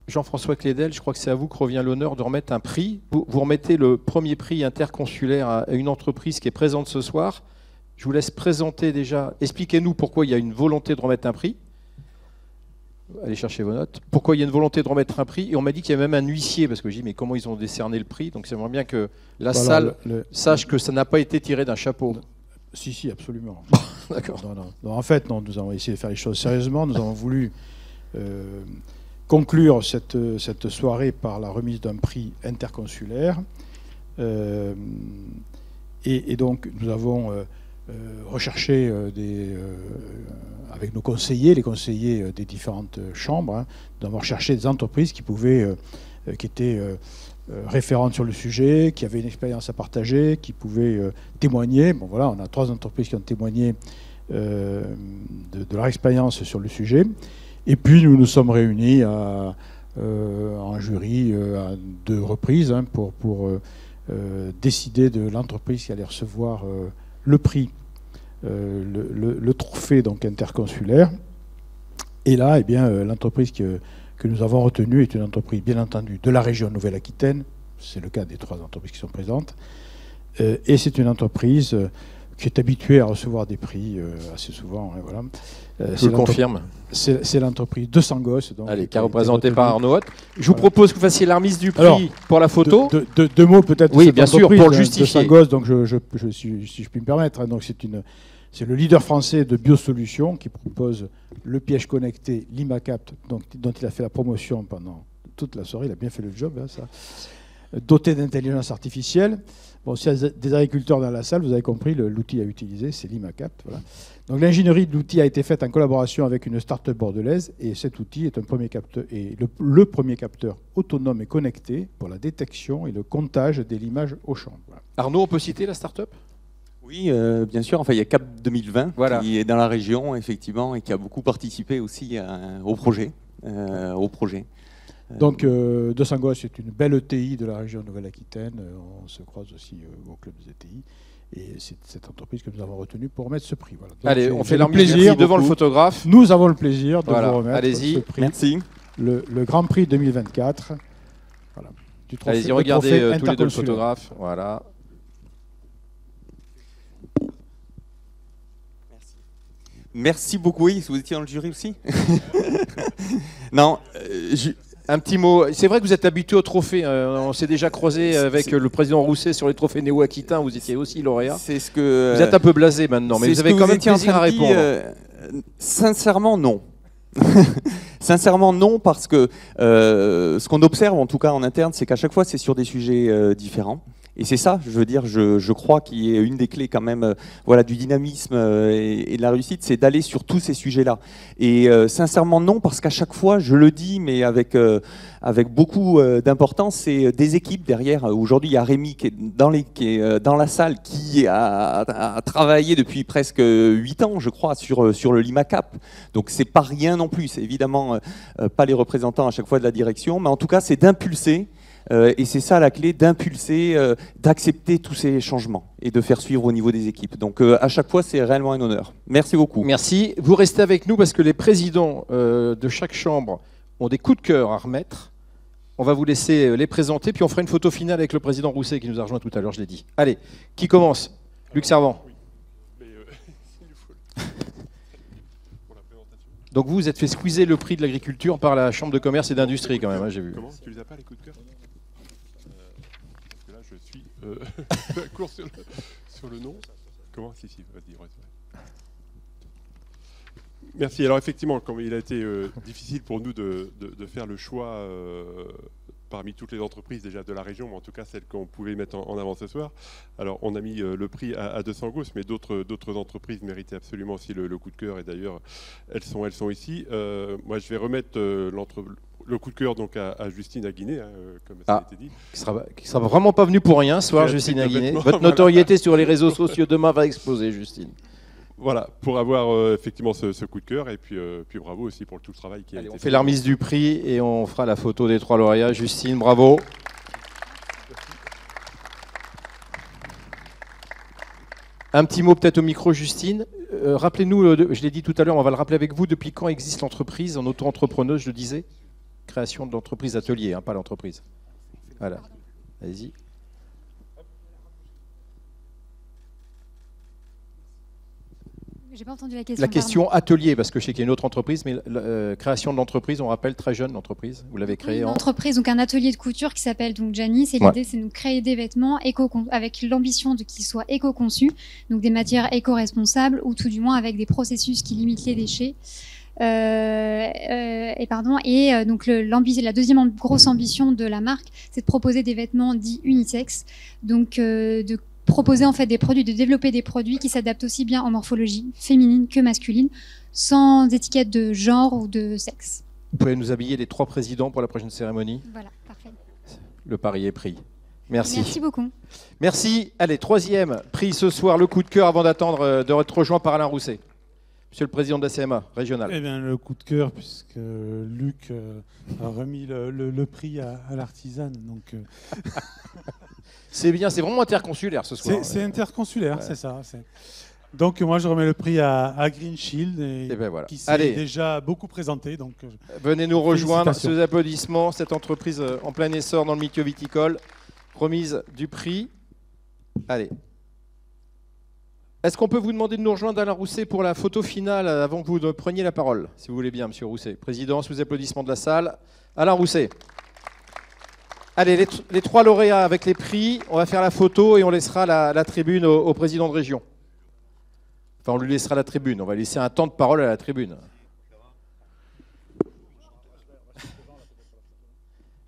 Jean-François Clédel, je crois que c'est à vous que revient l'honneur de remettre un prix. Vous remettez le premier prix interconsulaire à une entreprise qui est présente ce soir. Je vous laisse présenter déjà. Expliquez-nous pourquoi il y a une volonté de remettre un prix. Allez chercher vos notes. Pourquoi il y a une volonté de remettre un prix. Et on m'a dit qu'il y avait même un huissier, parce que je dis, mais comment ils ont décerné le prix? Donc j'aimerais bien que la salle sache que ça n'a pas été tiré d'un chapeau. Si, absolument. D'accord. Non, en fait, non, nous avons essayé de faire les choses sérieusement. Nous avons voulu conclure cette soirée par la remise d'un prix interconsulaire. Et donc, nous avons recherché avec nos conseillers, les conseillers des différentes chambres, nous avons recherché des entreprises qui étaient référentes sur le sujet, qui avaient une expérience à partager, qui pouvaient témoigner. Bon, voilà, on a 3 entreprises qui ont témoigné de leur expérience sur le sujet. Et puis nous nous sommes réunis en jury à 2 reprises pour décider de l'entreprise qui allait recevoir le prix, le trophée donc interconsulaire. Et là, eh bien, l'entreprise que nous avons retenue est une entreprise, bien entendu, de la région Nouvelle-Aquitaine. C'est le cas des 3 entreprises qui sont présentes. Et c'est une entreprise qui est habituée à recevoir des prix assez souvent. Voilà. Je le confirme. C'est l'entreprise 200 Gosses. Donc, allez, qui est représentée par Arnaud Hott. Je vous propose que vous fassiez la remise du prix. Alors, pour la photo. 2 mots peut-être. Oui, bien sûr, pour le justifier. 200 Gosses, donc si je puis me permettre. Donc c'est le leader français de biosolutions qui propose le piège connecté Limacapt, dont il a fait la promotion pendant toute la soirée. Il a bien fait le job, ça. Doté d'intelligence artificielle. Bon, s'il y a des agriculteurs dans la salle, vous avez compris, l'outil à utiliser, c'est Limacapt. Voilà. Donc l'ingénierie de l'outil a été faite en collaboration avec une start-up bordelaise, et cet outil est le premier capteur autonome et connecté pour la détection et le comptage des limages au champ. Voilà. Arnaud, on peut citer la start-up ? Oui, bien sûr. Enfin, il y a Cap 2020 qui est dans la région, effectivement, et qui a beaucoup participé aussi au projet. Donc, 200 Gosses, c'est une belle ETI de la région Nouvelle-Aquitaine. On se croise aussi au club des ETI. Et c'est cette entreprise que nous avons retenue pour remettre ce prix. Voilà. Donc, allez, on fait leur plaisir devant le photographe. Nous avons le plaisir de vous remettre ce prix. Merci. Le Grand Prix 2024. Voilà, du trophée, allez-y, regardez tous les 2 le photographe. Voilà. Merci beaucoup. Oui, vous étiez dans le jury aussi. Non, un petit mot. C'est vrai que vous êtes habitué au trophée. On s'est déjà croisé avec le président Rousset sur les trophées néo-aquitains. Vous étiez aussi lauréat. C'est ce que. Vous êtes un peu blasé maintenant, mais vous avez quand même plaisir à répondre. Sincèrement, non. Sincèrement, non, parce que ce qu'on observe, en tout cas en interne, c'est qu'à chaque fois, c'est sur des sujets différents. Et c'est ça, je veux dire, je crois qu'il y a une des clés quand même du dynamisme et de la réussite, c'est d'aller sur tous ces sujets-là. Et sincèrement non, parce qu'à chaque fois, je le dis, mais avec beaucoup d'importance, c'est des équipes derrière. Aujourd'hui, il y a Rémi qui est dans la salle, qui a travaillé depuis presque 8 ans, je crois, sur le Limacapt. Donc c'est pas rien non plus, c'est évidemment pas les représentants à chaque fois de la direction, mais en tout cas, c'est d'impulser. Et c'est ça la clé, d'impulser, d'accepter tous ces changements et de faire suivre au niveau des équipes. Donc à chaque fois, c'est réellement un honneur. Merci beaucoup. Merci. Vous restez avec nous parce que les présidents de chaque chambre ont des coups de cœur à remettre. On va vous laisser les présenter, puis on fera une photo finale avec le président Rousset qui nous a rejoint tout à l'heure, je l'ai dit. Allez, qui commence ? Luc Servant. Donc vous êtes fait squeezer le prix de l'agriculture par la Chambre de commerce et d'industrie quand même, j'ai vu. Comment ? Tu les as pas les coups de cœur ? Parce que là, je suis à court sur le nom. Comment ? Si, vas-y. Merci. Alors effectivement, comme il a été difficile pour nous de faire le choix parmi toutes les entreprises déjà de la région, mais en tout cas celles qu'on pouvait mettre en avant ce soir. Alors on a mis le prix à 200 Gosses, mais d'autres entreprises méritaient absolument aussi le coup de cœur, et d'ailleurs elles sont ici. Moi je vais remettre le coup de cœur donc à Justine Aguiné, comme ça a été dit. Qui sera vraiment pas venue pour rien ce soir, Justine Aguiné. Votre notoriété sur les réseaux sociaux demain va exploser, Justine. Voilà, pour avoir effectivement ce coup de cœur, et puis bravo aussi pour tout le travail qui a été fait. On fait la remise du prix et on fera la photo des 3 lauréats. Justine, bravo. Un petit mot peut-être au micro, Justine. Rappelez-nous, je l'ai dit tout à l'heure, on va le rappeler avec vous, depuis quand existe l'entreprise en auto-entrepreneuse, je le disais ? création d'entreprise atelier, hein, pas l'entreprise. Voilà. Allez-y. J'ai pas entendu la question. La question atelier, parce que je sais qu'il y a une autre entreprise, mais la création de l'entreprise, on rappelle, très jeune l'entreprise. Vous l'avez créée une en... entreprise, donc un atelier de couture qui s'appelle donc Janice. Et l'idée, c'est de créer des vêtements avec l'ambition de qu'ils soient éco-conçus, donc des matières éco-responsables, ou tout du moins avec des processus qui limitent les déchets. Donc la deuxième grosse ambition de la marque, c'est de proposer des vêtements dits unisex, donc de proposer en fait de développer des produits qui s'adaptent aussi bien en morphologie féminine que masculine, sans étiquette de genre ou de sexe. Vous pouvez nous habiller les 3 présidents pour la prochaine cérémonie. Voilà, parfait. Le pari est pris. Merci. Merci beaucoup. Merci. Allez, 3e prix ce soir, le coup de cœur avant d'attendre de être rejoint par Alain Rousset. Monsieur le président de la CMA régionale. Eh bien, le coup de cœur, puisque Luc a remis le prix à l'artisane. Donc, c'est bien, c'est vraiment interconsulaire ce soir. C'est interconsulaire, ouais. C'est ça. Donc, moi, je remets le prix à Green Shield, et ben voilà. qui s'est déjà beaucoup présenté. Donc, venez nous rejoindre, sous applaudissements, cette entreprise en plein essor dans le milieu viticole. Remise du prix. Allez. Est-ce qu'on peut vous demander de nous rejoindre, Alain Rousset, pour la photo finale avant que vous preniez la parole, si vous voulez bien, monsieur Rousset. Président, sous applaudissements de la salle. Alain Rousset. Allez, les 3 lauréats avec les prix, on va faire la photo et on laissera la tribune au président de région. Enfin, on lui laissera la tribune, on va laisser un temps de parole à la tribune.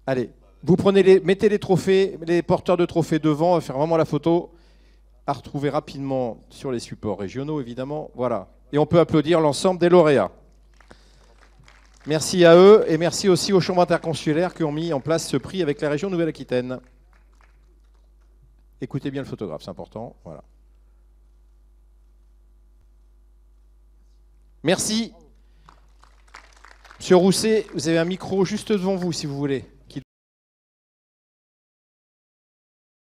Allez, vous mettez les trophées, les porteurs de trophées devant, on va faire vraiment la photo. À retrouver rapidement sur les supports régionaux, évidemment. Voilà. Et on peut applaudir l'ensemble des lauréats. Merci à eux et merci aussi aux chambres interconsulaires qui ont mis en place ce prix avec la région Nouvelle-Aquitaine. Écoutez bien le photographe, c'est important. Voilà. Merci. Monsieur Rousset, vous avez un micro juste devant vous, si vous voulez.